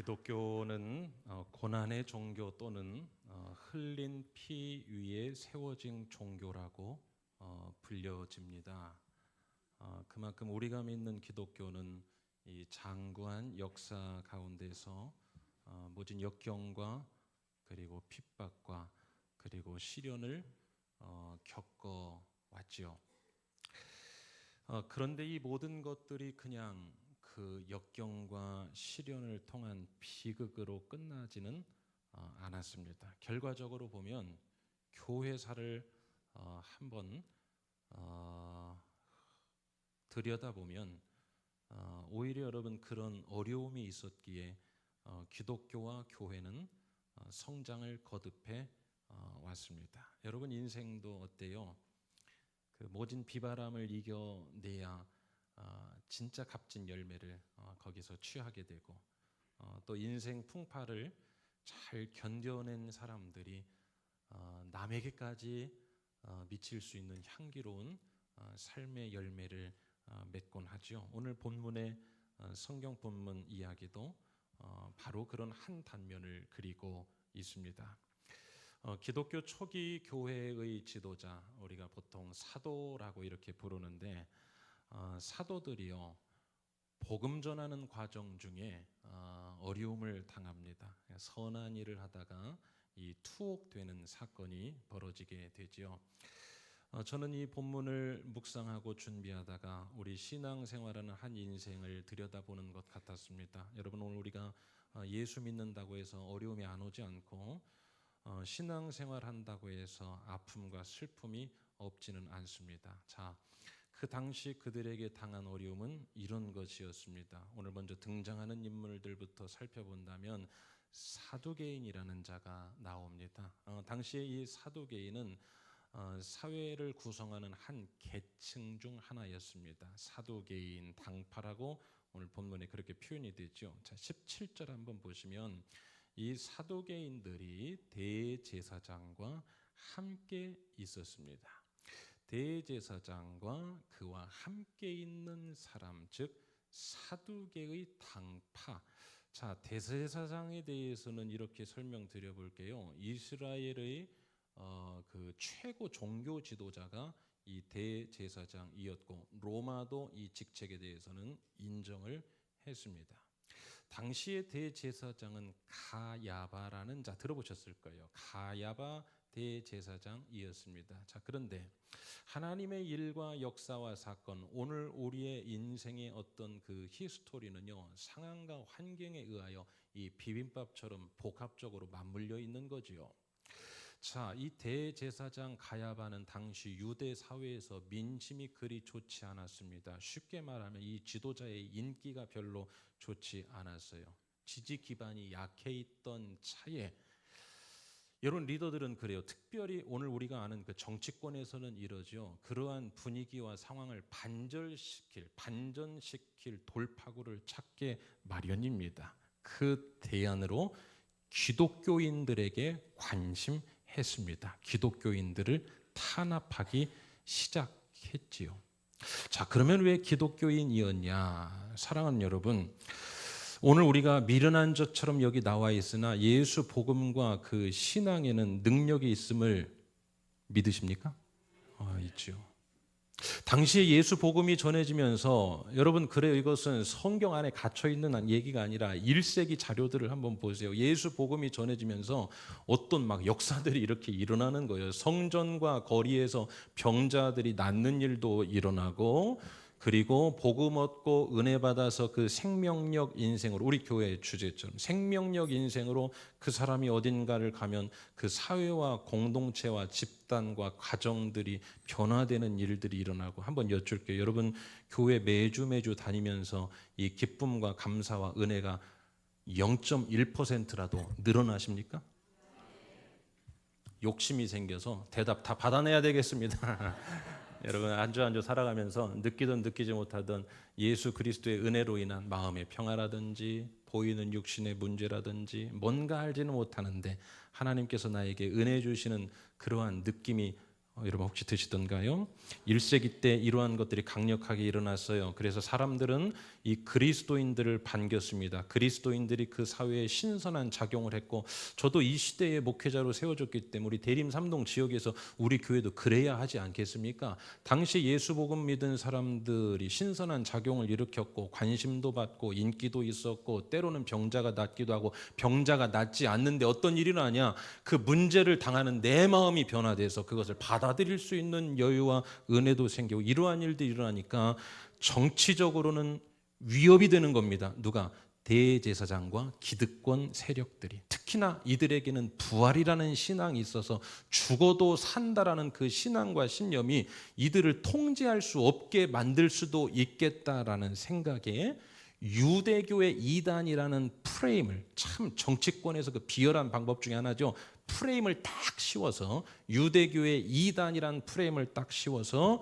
기독교는 고난의 종교 또는 흘린 피 위에 세워진 종교라고 불려집니다. 그만큼 우리가 믿는 기독교는 이 장구한 역사 가운데서 모진 역경과 그리고 핍박과 그리고 시련을 겪어 왔지요. 그런데 이 모든 것들이 그냥 그 역경과 시련을 통한 비극으로 끝나지는 않았습니다. 결과적으로 보면 교회사를 한번 들여다보면 오히려 여러분 그런 어려움이 있었기에 기독교와 교회는 성장을 거듭해 왔습니다. 여러분 인생도 어때요? 그 모진 비바람을 이겨내야 진짜 값진 열매를 거기서 취하게 되고 또 인생 풍파를 잘 견뎌낸 사람들이 남에게까지 미칠 수 있는 향기로운 삶의 열매를 맺곤 하죠. 오늘 본문의 성경 본문 이야기도 바로 그런 한 단면을 그리고 있습니다. 기독교 초기 교회의 지도자, 우리가 보통 사도라고 이렇게 부르는데 사도들이요 복음 전하는 과정 중에 어려움을 당합니다. 선한 일을 하다가 이 투옥되는 사건이 벌어지게 되지요. 저는 이 본문을 묵상하고 준비하다가 우리 신앙생활하는 한 인생을 들여다보는 것 같았습니다. 여러분 오늘 우리가 예수 믿는다고 해서 어려움이 안 오지 않고 신앙생활 한다고 해서 아픔과 슬픔이 없지는 않습니다. 자, 그 당시 그들에게 당한 어려움은 이런 것이었습니다. 오늘 먼저 등장하는 인물들부터 살펴본다면 사두개인이라는 자가 나옵니다. 당시에 이 사두개인은 사회를 구성하는 한 계층 중 하나였습니다. 사두개인 당파라고 오늘 본문에 그렇게 표현이 되죠. 자, 17절 한번 보시면 이 사두개인들이 대제사장과 함께 있었습니다. 대제사장과 그와 함께 있는 사람, 즉 사두개의 당파. 자, 대제사장에 대해서는 이렇게 설명드려 볼게요. 이스라엘의 그 최고 종교 지도자가 이 대제사장이었고 로마도 이 직책에 대해서는 인정을 했습니다. 당시의 대제사장은 가야바라는 자 들어보셨을 거예요. 가야바 대제사장이었습니다. 자, 그런데 하나님의 일과 역사와 사건, 오늘 우리의 인생의 어떤 그 히스토리는요 상황과 환경에 의하여 이 비빔밥처럼 복합적으로 맞물려 있는 거지요. 자, 이 대제사장 가야바는 당시 유대 사회에서 민심이 그리 좋지 않았습니다. 쉽게 말하면 이 지도자의 인기가 별로 좋지 않았어요. 지지 기반이 약해 있던 차에 여러분 리더들은 그래요. 특별히 오늘 우리가 아는 그 정치권에서는 이러죠. 그러한 분위기와 상황을 반전시킬 돌파구를 찾게 마련입니다. 그 대안으로 기독교인들에게 관심했습니다. 기독교인들을 탄압하기 시작했지요. 자, 그러면 왜 기독교인이었냐? 사랑하는 여러분, 오늘 우리가 미련한 자처럼 여기 나와 있으나 예수 복음과 그 신앙에는 능력이 있음을 믿으십니까? 있죠. 당시에 예수 복음이 전해지면서 여러분 그래요. 이것은 성경 안에 갇혀 있는 얘기가 아니라 1세기 자료들을 한번 보세요. 예수 복음이 전해지면서 어떤 막 역사들이 이렇게 일어나는 거예요. 성전과 거리에서 병자들이 낫는 일도 일어나고 그리고 복음 얻고 은혜 받아서 그 생명력 인생으로 우리 교회의 주제처럼 생명력 인생으로 그 사람이 어딘가를 가면 그 사회와 공동체와 집단과 가정들이 변화되는 일들이 일어나고 한번 여쭐게요. 여러분 교회 매주 다니면서 이 기쁨과 감사와 은혜가 0.1%라도 늘어나십니까? 욕심이 생겨서 대답 다 받아내야 되겠습니다. 여러분 안주 살아가면서 느끼든 느끼지 못하던 예수 그리스도의 은혜로 인한 마음의 평화라든지 보이는 육신의 문제라든지 뭔가 알지는 못하는데 하나님께서 나에게 은혜 주시는 그러한 느낌이 여러분 혹시 드시던가요? 1세기 때 이러한 것들이 강력하게 일어났어요. 그래서 사람들은 이 그리스도인들을 반겼습니다. 그리스도인들이 그 사회에 신선한 작용을 했고, 저도 이 시대의 목회자로 세워졌기 때문에 우리 대림 삼동 지역에서 우리 교회도 그래야 하지 않겠습니까? 당시 예수 복음 믿은 사람들이 신선한 작용을 일으켰고 관심도 받고 인기도 있었고 때로는 병자가 낫기도 하고, 병자가 낫지 않는데 어떤 일이 나냐? 그 문제를 당하는 내 마음이 변화돼서 그것을 받아들일 수 있는 여유와 은혜도 생기고, 이러한 일들이 일어나니까 정치적으로는 위협이 되는 겁니다. 누가? 대제사장과 기득권 세력들이. 특히나 이들에게는 부활이라는 신앙이 있어서 죽어도 산다라는 그 신앙과 신념이 이들을 통제할 수 없게 만들 수도 있겠다라는 생각에 유대교의 이단이라는 프레임을, 참 정치권에서 그 비열한 방법 중에 하나죠. 프레임을 딱 씌워서, 유대교의 이단이라는 프레임을 딱 씌워서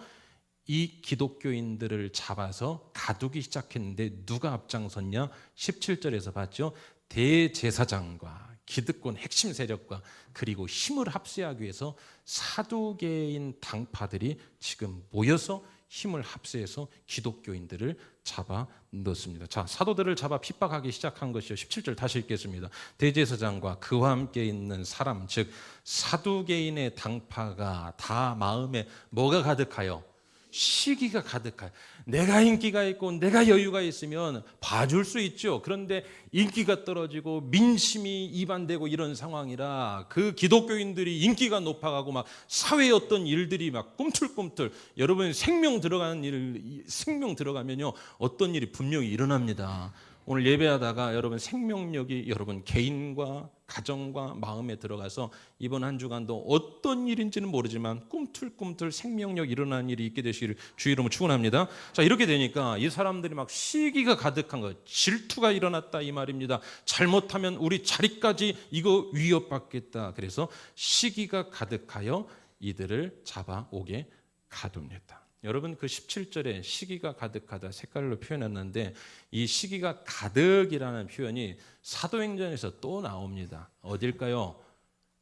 이 기독교인들을 잡아서 가두기 시작했는데 누가 앞장섰냐? 17절에서 봤죠. 대제사장과 기득권 핵심 세력과 그리고 힘을 합세하기 위해서 사두개인 당파들이 지금 모여서 힘을 합세해서 기독교인들을 잡아 넣습니다. 자, 사도들을 잡아 핍박하기 시작한 것이요. 17절 다시 읽겠습니다. 대제사장과 그와 함께 있는 사람, 즉 사두개인의 당파가 다 마음에 뭐가 가득하여? 시기가 가득하여. 내가 인기가 있고 내가 여유가 있으면 봐줄 수 있죠. 그런데 인기가 떨어지고 민심이 이반되고 이런 상황이라 그 기독교인들이 인기가 높아가고 막 사회의 어떤 일들이 막 꿈틀꿈틀, 여러분 생명 들어가면요 어떤 일이 분명히 일어납니다. 오늘 예배하다가 여러분 생명력이 여러분 개인과 가정과 마음에 들어가서 이번 한 주간도 어떤 일인지는 모르지만 꿈틀꿈틀 생명력 일어나는 일이 있게 되시기를 주의 이름으로 축원합니다. 자, 이렇게 되니까 이 사람들이 막 시기가 가득한 거, 질투가 일어났다 이 말입니다. 잘못하면 우리 자리까지 이거 위협받겠다. 그래서 시기가 가득하여 이들을 잡아오게 가둡니다. 여러분 그 17절에 시기가 가득하다 색깔로 표현했는데, 이 시기가 가득이라는 표현이 사도행전에서 또 나옵니다. 어딜까요?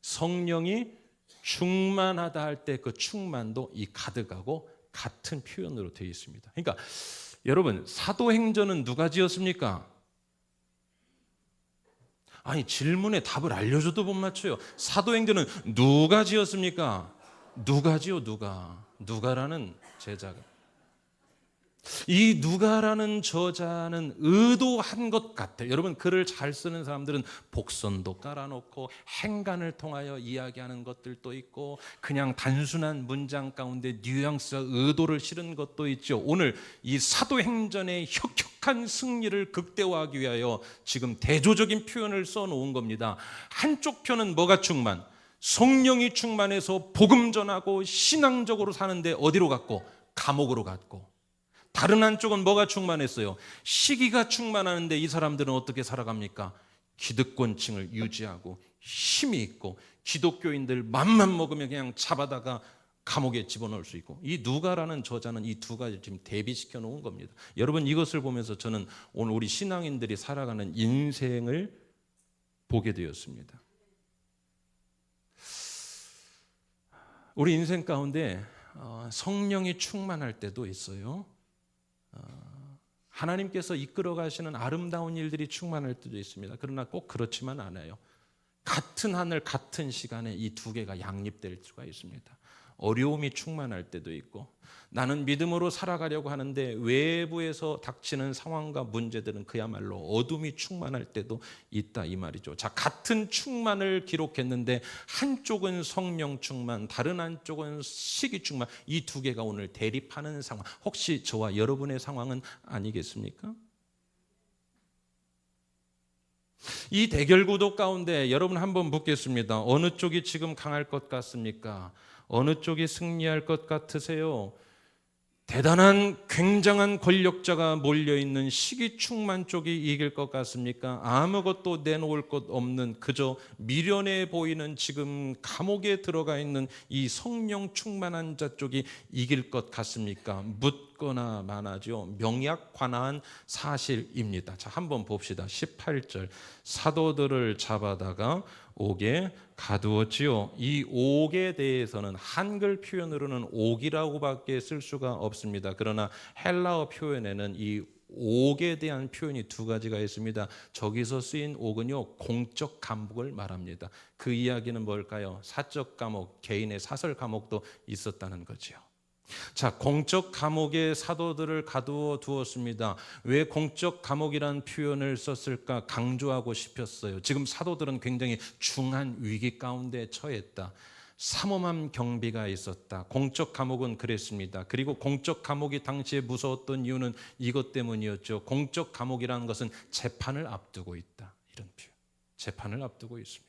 성령이 충만하다 할 때 그 충만도 이 가득하고 같은 표현으로 되어 있습니다. 그러니까 여러분 사도행전은 누가 지었습니까? 아니 질문에 답을 알려줘도 못 맞춰요. 사도행전은 누가 지었습니까? 누가지요? 누가라는 제자가. 이 누가라는 저자는 의도한 것 같아요. 여러분 글을 잘 쓰는 사람들은 복선도 깔아놓고 행간을 통하여 이야기하는 것들도 있고 그냥 단순한 문장 가운데 뉘앙스와 의도를 실은 것도 있죠. 오늘 이 사도행전의 혁혁한 승리를 극대화하기 위하여 지금 대조적인 표현을 써놓은 겁니다. 한쪽 편은 뭐가 충만? 성령이 충만해서 복음 전하고 신앙적으로 사는데 어디로 갔고? 감옥으로 갔고. 다른 한쪽은 뭐가 충만했어요? 시기가 충만하는데 이 사람들은 어떻게 살아갑니까? 기득권층을 유지하고 힘이 있고 기독교인들 맘만 먹으면 그냥 잡아다가 감옥에 집어넣을 수 있고. 이 누가라는 저자는 이 두 가지를 지금 대비시켜 놓은 겁니다. 여러분 이것을 보면서 저는 오늘 우리 신앙인들이 살아가는 인생을 보게 되었습니다. 우리 인생 가운데 성령이 충만할 때도 있어요. 하나님께서 이끌어 가시는 아름다운 일들이 충만할 때도 있습니다. 그러나 꼭 그렇지만 않아요. 같은 하늘 같은 시간에 이 두 개가 양립될 수가 있습니다. 어려움이 충만할 때도 있고, 나는 믿음으로 살아가려고 하는데 외부에서 닥치는 상황과 문제들은 그야말로 어둠이 충만할 때도 있다 이 말이죠. 자, 같은 충만을 기록했는데 한쪽은 성령 충만, 다른 한쪽은 시기 충만, 이 두 개가 오늘 대립하는 상황, 혹시 저와 여러분의 상황은 아니겠습니까? 이 대결 구도 가운데 여러분 한번 묻겠습니다. 어느 쪽이 지금 강할 것 같습니까? 어느 쪽이 승리할 것 같으세요? 대단한 굉장한 권력자가 몰려있는 시기 충만 쪽이 이길 것 같습니까? 아무것도 내놓을 것 없는 그저 미련해 보이는 지금 감옥에 들어가 있는 이 성령 충만한 자 쪽이 이길 것 같습니까? 묻고 묻거나 마나죠. 명약관화한 사실입니다. 자, 한번 봅시다. 18절 사도들을 잡아다가 옥에 가두었지요. 이 옥에 대해서는 한글 표현으로는 옥이라고밖에 쓸 수가 없습니다. 그러나 헬라어 표현에는 이 옥에 대한 표현이 두 가지가 있습니다. 저기서 쓰인 옥은요, 공적 감옥을 말합니다. 그 이야기는 뭘까요? 사적 감옥, 개인의 사설 감옥도 있었다는 거죠. 자, 공적 감옥에 사도들을 가두어 두었습니다. 왜 공적 감옥이라는 표현을 썼을까 강조하고 싶었어요. 지금 사도들은 굉장히 중한 위기 가운데 처했다. 삼엄한 경비가 있었다. 공적 감옥은 그랬습니다. 그리고 공적 감옥이 당시에 무서웠던 이유는 이것 때문이었죠. 공적 감옥이라는 것은 재판을 앞두고 있다. 이런 표현. 재판을 앞두고 있습니다.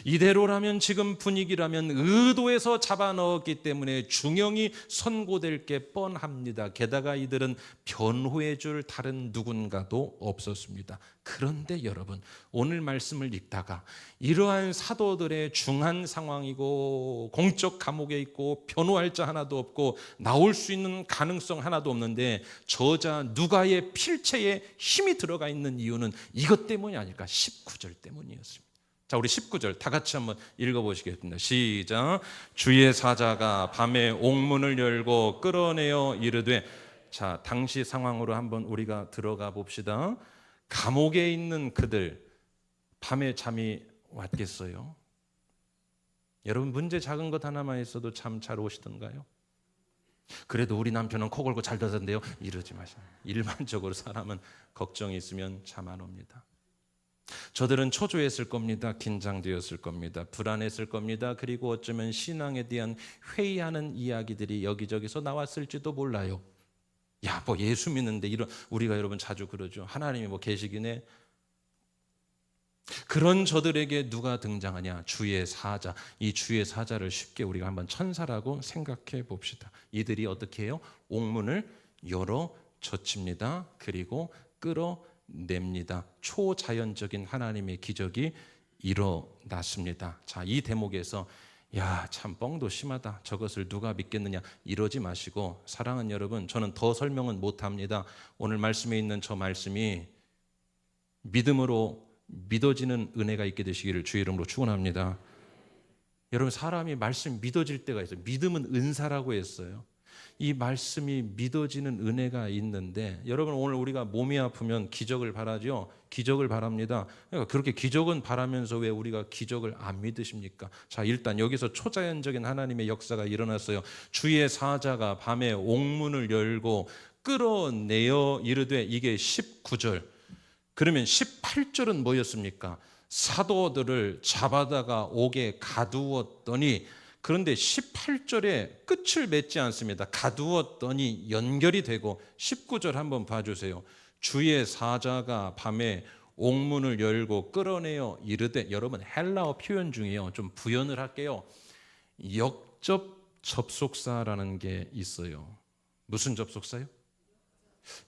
이대로라면 지금 분위기라면 의도해서 잡아넣었기 때문에 중형이 선고될 게 뻔합니다. 게다가 이들은 변호해 줄 다른 누군가도 없었습니다. 그런데 여러분, 오늘 말씀을 읽다가 이러한 사도들의 중한 상황이고 공적 감옥에 있고 변호할 자 하나도 없고 나올 수 있는 가능성 하나도 없는데 저자 누가의 필체에 힘이 들어가 있는 이유는 이것 때문이 아닐까? 19절 때문이었습니다. 자, 우리 19절 다 같이 한번 읽어보시겠습니다. 시작. 주의 사자가 밤에 옥문을 열고 끌어내어 이르되. 자, 당시 상황으로 한번 우리가 들어가 봅시다. 감옥에 있는 그들, 밤에 잠이 왔겠어요? 여러분, 문제 작은 것 하나만 있어도 잠 잘 오시던가요? 그래도 우리 남편은 코 골고 잘 자던데요. 이러지 마세요. 일반적으로 사람은 걱정이 있으면 잠 안 옵니다. 저들은 초조했을 겁니다. 긴장되었을 겁니다. 불안했을 겁니다. 그리고 어쩌면 신앙에 대한 회의하는 이야기들이 여기저기서 나왔을지도 몰라요. 야, 뭐 예수 믿는데 이런, 우리가 여러분 자주 그러죠. 하나님이 뭐 계시기네. 그런 저들에게 누가 등장하냐? 주의 사자. 이 주의 사자를 쉽게 우리가 한번 천사라고 생각해 봅시다. 이들이 어떻게 해요? 옥문을 열어 젖힙니다. 그리고 끌어냅니다. 초자연적인 하나님의 기적이 일어났습니다. 자, 이 대목에서 야, 참 뻥도 심하다. 저것을 누가 믿겠느냐. 이러지 마시고, 사랑하는 여러분, 저는 더 설명은 못합니다. 오늘 말씀에 있는 저 말씀이 믿음으로 믿어지는 은혜가 있게 되시기를 주의 이름으로 축원합니다. 여러분, 사람이 말씀 믿어질 때가 있어요. 믿음은 은사라고 했어요. 이 말씀이 믿어지는 은혜가 있는데, 여러분, 오늘 우리가 몸이 아프면 기적을 바라죠. 기적을 바랍니다. 그러니까 그렇게 기적은 바라면서 왜 우리가 기적을 안 믿으십니까? 자, 일단 여기서 초자연적인 하나님의 역사가 일어났어요. 주의 사자가 밤에 옥문을 열고 끌어내어 이르되. 이게 19절. 그러면 18절은 뭐였습니까? 사도들을 잡아다가 옥에 가두었더니. 그런데 18절에 끝을 맺지 않습니다. 가두었더니 연결이 되고 19절 한번 봐주세요. 주의 사자가 밤에 옥문을 열고 끌어내어 이르되. 여러분, 헬라어 표현 중에요, 좀 부연을 할게요. 역접 접속사라는 게 있어요. 무슨 접속사요?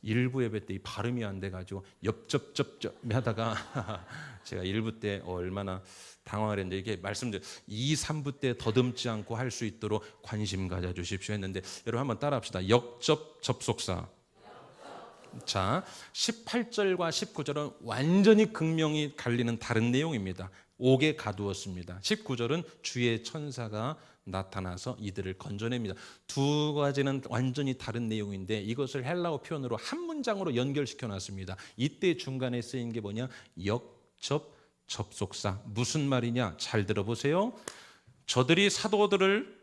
일부 예배 때 이 발음이 안 돼가지고 엽접접접 하다가 제가 일부 때 얼마나 당황을 했는데, 이게 말씀드려 2, 3부 때 더듬지 않고 할 수 있도록 관심 가져주십시오 했는데, 여러분 한번 따라합시다. 역접 접속사. 자, 18절과 19절은 완전히 극명히 갈리는 다른 내용입니다. 옥에 가두었습니다. 19절은 주의 천사가 나타나서 이들을 건져냅니다. 두 가지는 완전히 다른 내용인데 이것을 헬라어 표현으로 한 문장으로 연결시켜 놨습니다. 이때 중간에 쓰인 게 뭐냐? 역접 접속사. 무슨 말이냐? 잘 들어보세요. 저들이 사도들을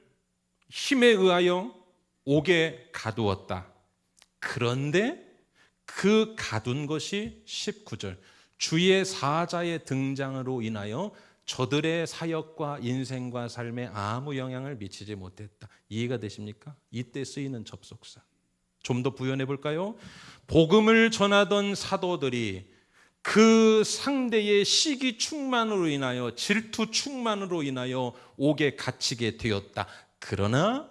힘에 의하여 옥에 가두었다. 그런데 그 가둔 것이 19절 주의 사자의 등장으로 인하여 저들의 사역과 인생과 삶에 아무 영향을 미치지 못했다. 이해가 되십니까? 이때 쓰이는 접속사. 좀 더 부연해 볼까요? 복음을 전하던 사도들이 그 상대의 시기 충만으로 인하여, 질투 충만으로 인하여 옥에 갇히게 되었다. 그러나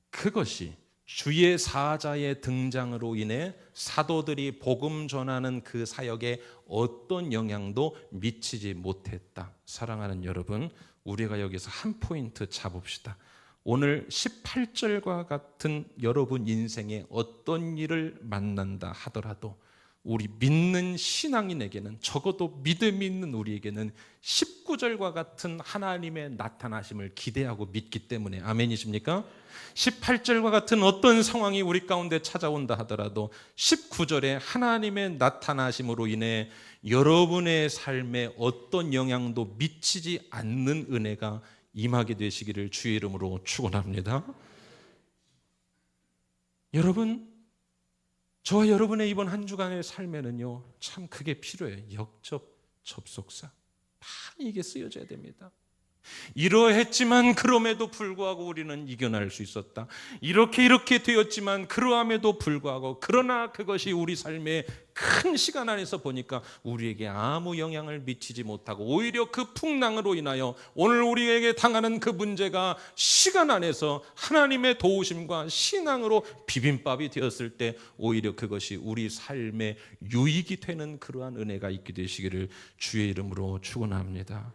그것이 주의 사자의 등장으로 인해 사도들이 복음 전하는 그 사역에 어떤 영향도 미치지 못했다. 사랑하는 여러분, 우리가 여기서 한 포인트 잡읍시다. 오늘 18절과 같은 여러분 인생에 어떤 일을 만난다 하더라도 우리 믿는 신앙인에게는, 적어도 믿음이 있는 우리에게는 19절과 같은 하나님의 나타나심을 기대하고 믿기 때문에, 아멘이십니까? 18절과 같은 어떤 상황이 우리 가운데 찾아온다 하더라도 19절에 하나님의 나타나심으로 인해 여러분의 삶에 어떤 영향도 미치지 않는 은혜가 임하게 되시기를 주의 이름으로 축원합니다. 여러분, 저와 여러분의 이번 한 주간의 삶에는요, 참 그게 필요해요. 역접, 접속사. 많이 이게 쓰여져야 됩니다. 이러했지만 그럼에도 불구하고 우리는 이겨낼 수 있었다. 이렇게 되었지만 그러함에도 불구하고, 그러나 그것이 우리 삶의 큰 시간 안에서 보니까 우리에게 아무 영향을 미치지 못하고 오히려 그 풍랑으로 인하여 오늘 우리에게 당하는 그 문제가 시간 안에서 하나님의 도우심과 신앙으로 비빔밥이 되었을 때 오히려 그것이 우리 삶의 유익이 되는 그러한 은혜가 있게 되시기를 주의 이름으로 축원합니다.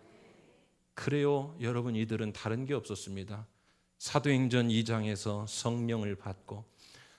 그래요, 여러분, 이들은 다른 게 없었습니다. 사도행전 2장에서 성령을 받고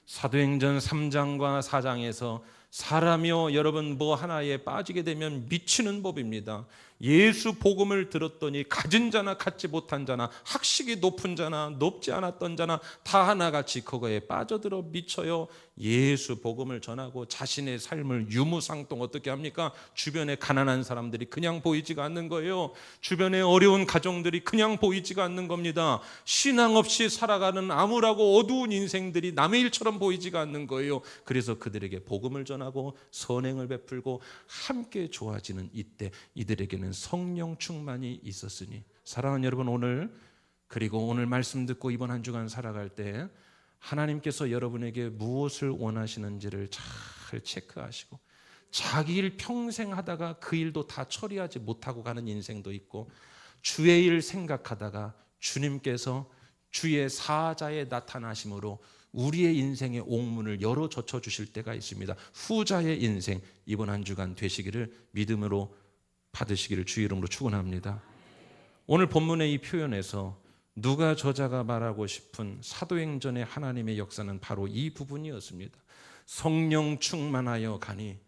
사도행전 3장과 4장에서 사람이요, 여러분, 뭐 하나에 빠지게 되면 미치는 법입니다. 예수 복음을 들었더니 가진 자나 갖지 못한 자나 학식이 높은 자나 높지 않았던 자나 다 하나같이 그거에 빠져들어 미쳐요. 예수 복음을 전하고 자신의 삶을 유무상통 어떻게 합니까? 주변에 가난한 사람들이 그냥 보이지가 않는 거예요. 주변에 어려운 가정들이 그냥 보이지가 않는 겁니다. 신앙 없이 살아가는 암울하고 어두운 인생들이 남의 일처럼 보이지가 않는 거예요. 그래서 그들에게 복음을 전하고 선행을 베풀고 함께 좋아지는 이때 이들에게는 성령 충만이 있었으니, 사랑하는 여러분, 오늘 말씀 듣고 이번 한 주간 살아갈 때 하나님께서 여러분에게 무엇을 원하시는지를 잘 체크하시고, 자기 일 평생 하다가 그 일도 다 처리하지 못하고 가는 인생도 있고, 주의 일 생각하다가 주님께서 주의 사자의 나타나심으로 우리의 인생의 옥문을 열어 젖혀 주실 때가 있습니다. 후자의 인생, 이번 한 주간 되시기를 믿음으로 받으시기를 주의 이름으로 축원합니다. 오늘 본문의 이 표현에서 누가 저자가 말하고 싶은 사도행전의 하나님의 역사는 바로 이 부분이었습니다. 성령 충만하여 가니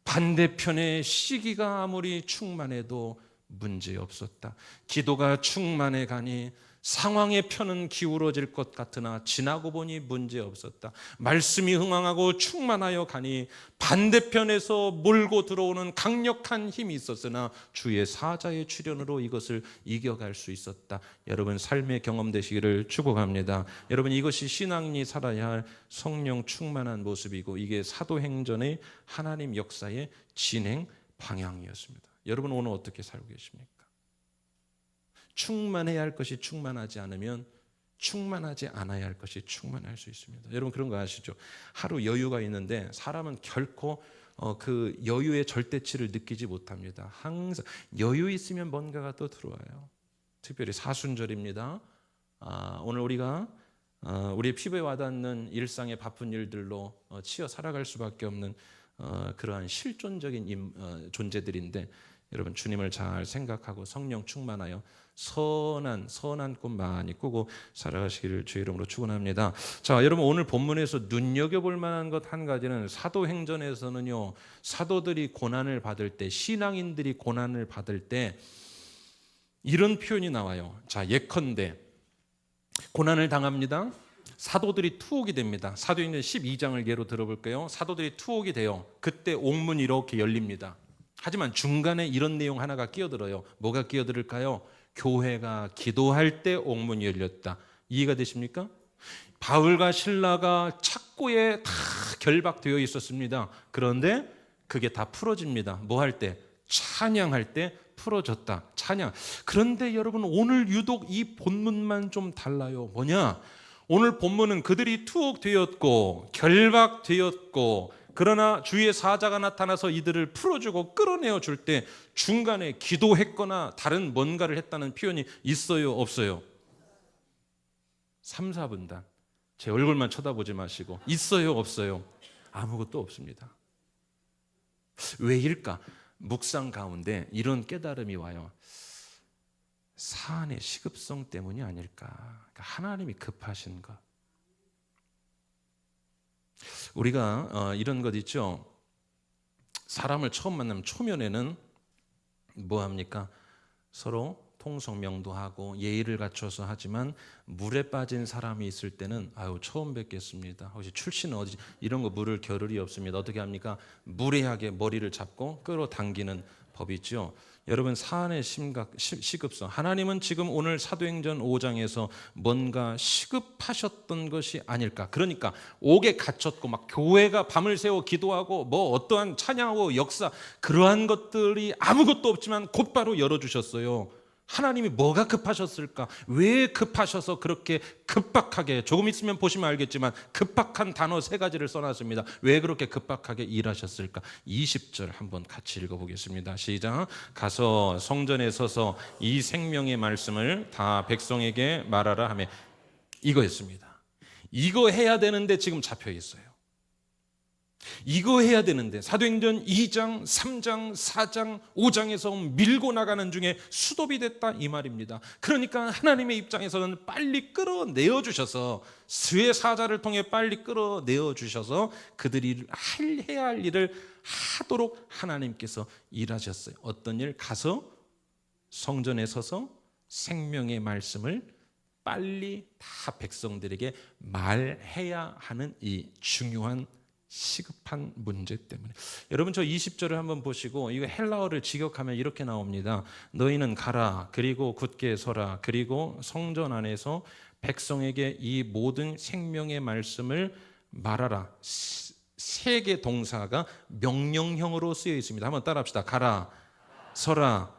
반대편의 시기가 아무리 충만해도 문제없었다. 기도가 충만해 가니 상황의 편은 기울어질 것 같으나 지나고 보니 문제없었다. 말씀이 흥황하고 충만하여 가니 반대편에서 몰고 들어오는 강력한 힘이 있었으나 주의 사자의 출현으로 이것을 이겨갈 수 있었다. 여러분, 삶의 경험 되시기를 축복합니다. 여러분, 이것이 신앙인이 살아야 할 성령 충만한 모습이고, 이게 사도행전의 하나님 역사의 진행 방향이었습니다. 여러분, 오늘 어떻게 살고 계십니까? 충만해야 할 것이 충만하지 않으면 충만하지 않아야 할 것이 충만할 수 있습니다. 여러분, 그런 거 아시죠? 하루 여유가 있는데 사람은 결코 그 여유의 절대치를 느끼지 못합니다. 항상 여유 있으면 뭔가가 또 들어와요. 특별히 사순절입니다. 오늘 우리가 우리의 피부에 와닿는 일상의 바쁜 일들로 치여 살아갈 수밖에 없는 그러한 실존적인 존재들인데, 여러분, 주님을 잘 생각하고 성령 충만하여 선한 꿈 많이 꾸고 살아가시기를 주의 이름으로 축원합니다. 자, 여러분, 오늘 본문에서 눈여겨볼 만한 것 한 가지는, 사도행전에서는요, 사도들이 고난을 받을 때, 신앙인들이 고난을 받을 때 이런 표현이 나와요. 자, 예컨대 고난을 당합니다. 사도들이 투옥이 됩니다. 사도행전 12장을 예로 들어볼게요. 사도들이 투옥이 돼요. 그때 옥문이 이렇게 열립니다. 하지만 중간에 이런 내용 하나가 끼어들어요. 뭐가 끼어들을까요? 교회가 기도할 때 옥문이 열렸다. 이해가 되십니까? 바울과 실라가 착고에 다 결박되어 있었습니다. 그런데 그게 다 풀어집니다. 뭐 할 때? 찬양할 때 풀어졌다. 찬양. 그런데 여러분, 오늘 유독 이 본문만 좀 달라요. 뭐냐? 오늘 본문은 그들이 투옥되었고 결박되었고, 그러나 주의 사자가 나타나서 이들을 풀어주고 끌어내어 줄 때 중간에 기도했거나 다른 뭔가를 했다는 표현이 있어요, 없어요? 3, 4분단. 제 얼굴만 쳐다보지 마시고, 있어요, 없어요? 아무것도 없습니다. 왜일까? 묵상 가운데 이런 깨달음이 와요. 사안의 시급성 때문이 아닐까. 그러니까 하나님이 급하신 것. 우리가 이런 것 있죠. 사람을 처음 만나면 초면에는 뭐 합니까? 서로 통성명도 하고 예의를 갖춰서 하지만 물에 빠진 사람이 있을 때는 아유 처음 뵙겠습니다. 혹시 출신은 어디 이런 거 물을 겨를이 없습니다. 어떻게 합니까? 무례하게 머리를 잡고 끌어당기는 법이 있죠. 여러분 사안의 시급성 하나님은 지금 오늘 사도행전 5장에서 뭔가 시급하셨던 것이 아닐까. 그러니까 옥에 갇혔고 막 교회가 밤을 새워 기도하고 뭐 어떠한 찬양하고 역사 그러한 것들이 아무것도 없지만 곧바로 열어주셨어요. 하나님이 뭐가 급하셨을까? 왜 급하셔서 그렇게 급박하게, 조금 있으면 보시면 알겠지만 급박한 단어 3가지를 써놨습니다. 왜 그렇게 급박하게 일하셨을까? 20절 한번 같이 읽어보겠습니다. 시작. 가서 성전에 서서 이 생명의 말씀을 다 백성에게 말하라 하며, 이거였습니다. 이거 해야 되는데 지금 잡혀 있어요. 이거 해야 되는데 사도행전 2장, 3장, 4장, 5장에서 밀고 나가는 중에 수톱이 됐다 이 말입니다. 그러니까 하나님의 입장에서는 빨리 끌어내어 주셔서 스의 사자를 통해 빨리 끌어내어 주셔서 그들이 해야 할 일을 하도록 하나님께서 일하셨어요. 어떤 일? 가서 성전에 서서 생명의 말씀을 빨리 다 백성들에게 말해야 하는 이 중요한 시급한 문제 때문에. 여러분 저 20절을 한번 보시고 이거 헬라어를 직역하면 이렇게 나옵니다. 너희는 가라, 그리고 굳게 서라, 그리고 성전 안에서 백성에게 이 모든 생명의 말씀을 말하라. 3개 동사가 명령형으로 쓰여 있습니다. 한번 따라합시다. 가라, 서라,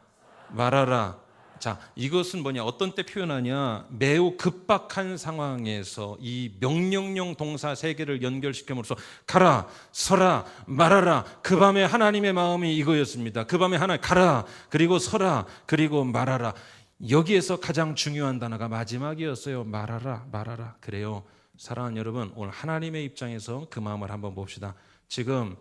말하라. 자, 이것은 뭐냐? 어떤 때 표현하냐? 매우 급박한 상황에서 이 명령형 동사 3개를 연결시킴으로써 가라, 서라, 말하라. 그 밤에 하나님의 마음이 이거였습니다. 그 밤에 하나님 가라, 그리고 서라, 그리고 말하라. 여기에서 가장 중요한 단어가 마지막이었어요. 말하라, 말하라. 그래요. 사랑하는 여러분, 오늘 하나님의 입장에서 그 마음을 한번 봅시다. 지금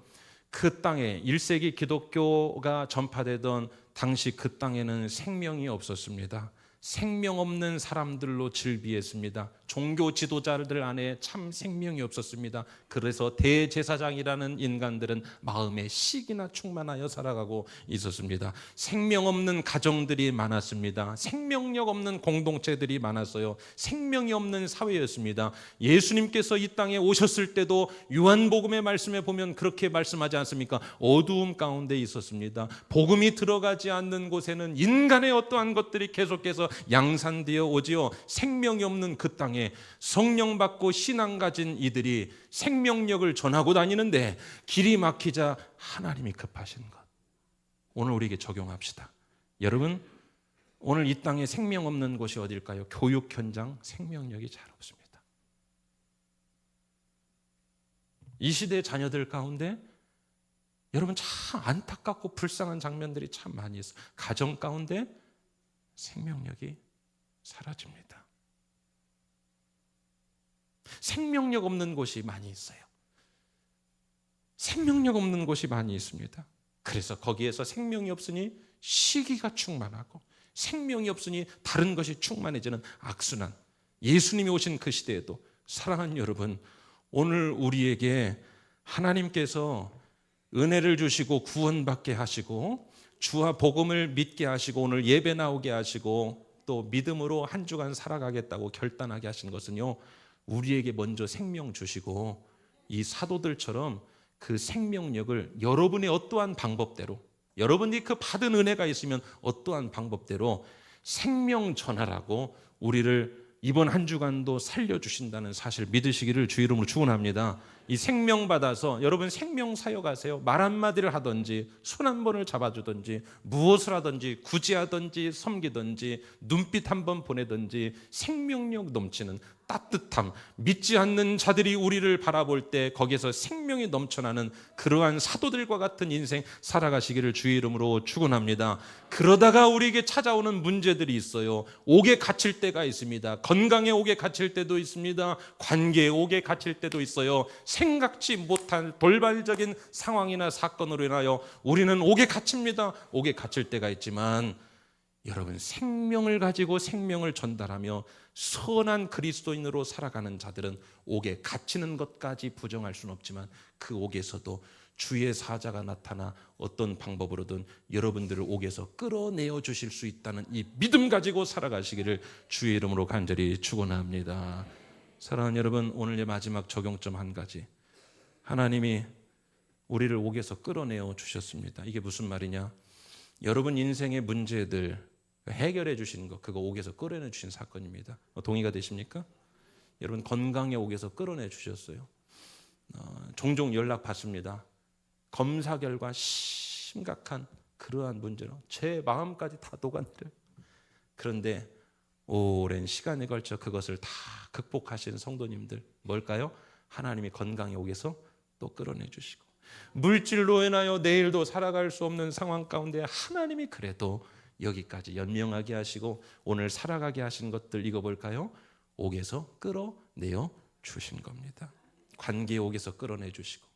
그 땅에 1세기 기독교가 전파되던 당시 그 땅에는 생명이 없었습니다. 생명 없는 사람들로 즐비했습니다. 종교 지도자들 안에 참 생명이 없었습니다. 그래서 대제사장이라는 인간들은 마음에 시기나 충만하여 살아가고 있었습니다. 생명 없는 가정들이 많았습니다. 생명력 없는 공동체들이 많았어요. 생명이 없는 사회였습니다. 예수님께서 이 땅에 오셨을 때도 요한복음의 말씀에 보면 그렇게 말씀하지 않습니까? 어두움 가운데 있었습니다. 복음이 들어가지 않는 곳에는 인간의 어떠한 것들이 계속해서 양산되어 오지요. 생명이 없는 그 땅에 성령 받고 신앙 가진 이들이 생명력을 전하고 다니는데 길이 막히자 하나님이 급하신 것. 오늘 우리에게 적용합시다. 여러분, 오늘 이 땅에 생명 없는 곳이 어딜까요? 교육 현장 생명력이 잘 없습니다. 이 시대의 자녀들 가운데 여러분 참 안타깝고 불쌍한 장면들이 참 많이 있어요. 가정 가운데 생명력이 사라집니다. 생명력 없는 곳이 많이 있어요. 생명력 없는 곳이 많이 있습니다. 그래서 거기에서 생명이 없으니 시기가 충만하고 생명이 없으니 다른 것이 충만해지는 악순환. 예수님이 오신 그 시대에도 사랑하는 여러분, 오늘 우리에게 하나님께서 은혜를 주시고 구원받게 하시고 주와 복음을 믿게 하시고 오늘 예배 나오게 하시고 또 믿음으로 한 주간 살아가겠다고 결단하게 하신 것은요, 우리에게 먼저 생명 주시고 이 사도들처럼 그 생명력을 여러분의 어떠한 방법대로, 여러분이 그 받은 은혜가 있으면 어떠한 방법대로 생명 전하라고 우리를 이번 한 주간도 살려주신다는 사실 믿으시기를 주 이름으로 축원합니다. 이 생명 받아서 여러분 생명 사역하세요. 말 한마디를 하든지 손 한 번을 잡아주든지 무엇을 하든지 구제하든지 섬기든지 눈빛 한 번 보내든지 생명력 넘치는 따뜻함, 믿지 않는 자들이 우리를 바라볼 때 거기에서 생명이 넘쳐나는 그러한 사도들과 같은 인생 살아가시기를 주의 이름으로 축원합니다. 그러다가 우리에게 찾아오는 문제들이 있어요. 옥에 갇힐 때가 있습니다. 건강에 옥에 갇힐 때도 있습니다. 관계에 옥에 갇힐 때도 있어요. 생각지 못한 돌발적인 상황이나 사건으로 인하여 우리는 옥에 갇힙니다. 옥에 갇힐 때가 있지만 여러분 생명을 가지고 생명을 전달하며 선한 그리스도인으로 살아가는 자들은 옥에 갇히는 것까지 부정할 수는 없지만 그 옥에서도 주의 사자가 나타나 어떤 방법으로든 여러분들을 옥에서 끌어내어 주실 수 있다는 이 믿음 가지고 살아가시기를 주의 이름으로 간절히 축원합니다. 사랑하는 여러분, 오늘의 마지막 적용점 한 가지. 하나님이 우리를 옥에서 끌어내어 주셨습니다. 이게 무슨 말이냐? 여러분 인생의 문제들 해결해 주시는 것, 그거 옥에서 끌어내 주신 사건입니다. 동의가 되십니까? 여러분 건강의 옥에서 끌어내 주셨어요. 종종 연락 받습니다. 검사 결과 심각한 그러한 문제로 제 마음까지 다 녹아내려요. 그런데 오랜 시간에 걸쳐 그것을 다 극복하신 성도님들 뭘까요? 하나님이 건강의 옥에서 또 끌어내 주시고, 물질로 인하여 내일도 살아갈 수 없는 상황 가운데 하나님이 그래도 여기까지 연명하게 하시고 오늘 살아가게 하신 것들, 이거 볼까요? 옥에서 끌어내어 주신 겁니다. 관계의 옥에서 끌어내 주시고,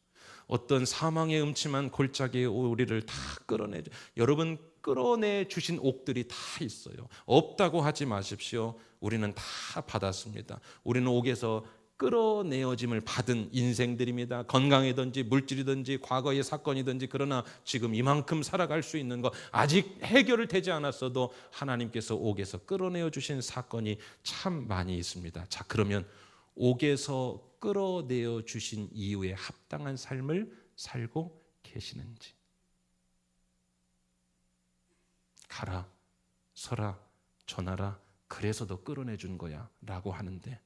어떤 사망의 음침한 골짜기에 우리를 다 끌어내, 여러분 끌어내 주신 옥들이 다 있어요. 없다고 하지 마십시오. 우리는 다 받았습니다. 우리는 옥에서 끌어내어짐을 받은 인생들입니다. 건강이든지 물질이든지 과거의 사건이든지, 그러나 지금 이만큼 살아갈 수 있는 것, 아직 해결을 되지 않았어도 하나님께서 옥에서 끌어내어 주신 사건이 참 많이 있습니다. 자, 그러면 옥에서 끌어내어 주신 이후에 합당한 삶을 살고 계시는지. 가라, 서라, 전하라, 그래서 너 끌어내 준 거야 라고 하는데,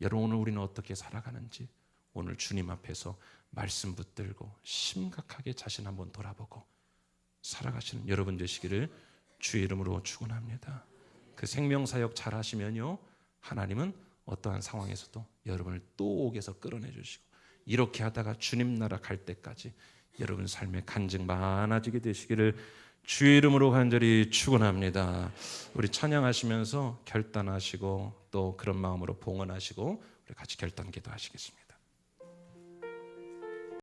여러분 오늘 우리는 어떻게 살아가는지 오늘 주님 앞에서 말씀 붙들고 심각하게 자신 한번 돌아보고 살아가시는 여러분 되시기를 주의 이름으로 축원합니다. 그 생명사역 잘 하시면요, 하나님은 어떠한 상황에서도 여러분을 또 옥에서 끌어내 주시고, 이렇게 하다가 주님 나라 갈 때까지 여러분 삶의 간증 많아지게 되시기를 주의 이름으로 간절히 축원합니다. 우리 찬양하시면서 결단하시고 또 그런 마음으로 봉헌하시고 우리 같이 결단 기도하시겠습니다.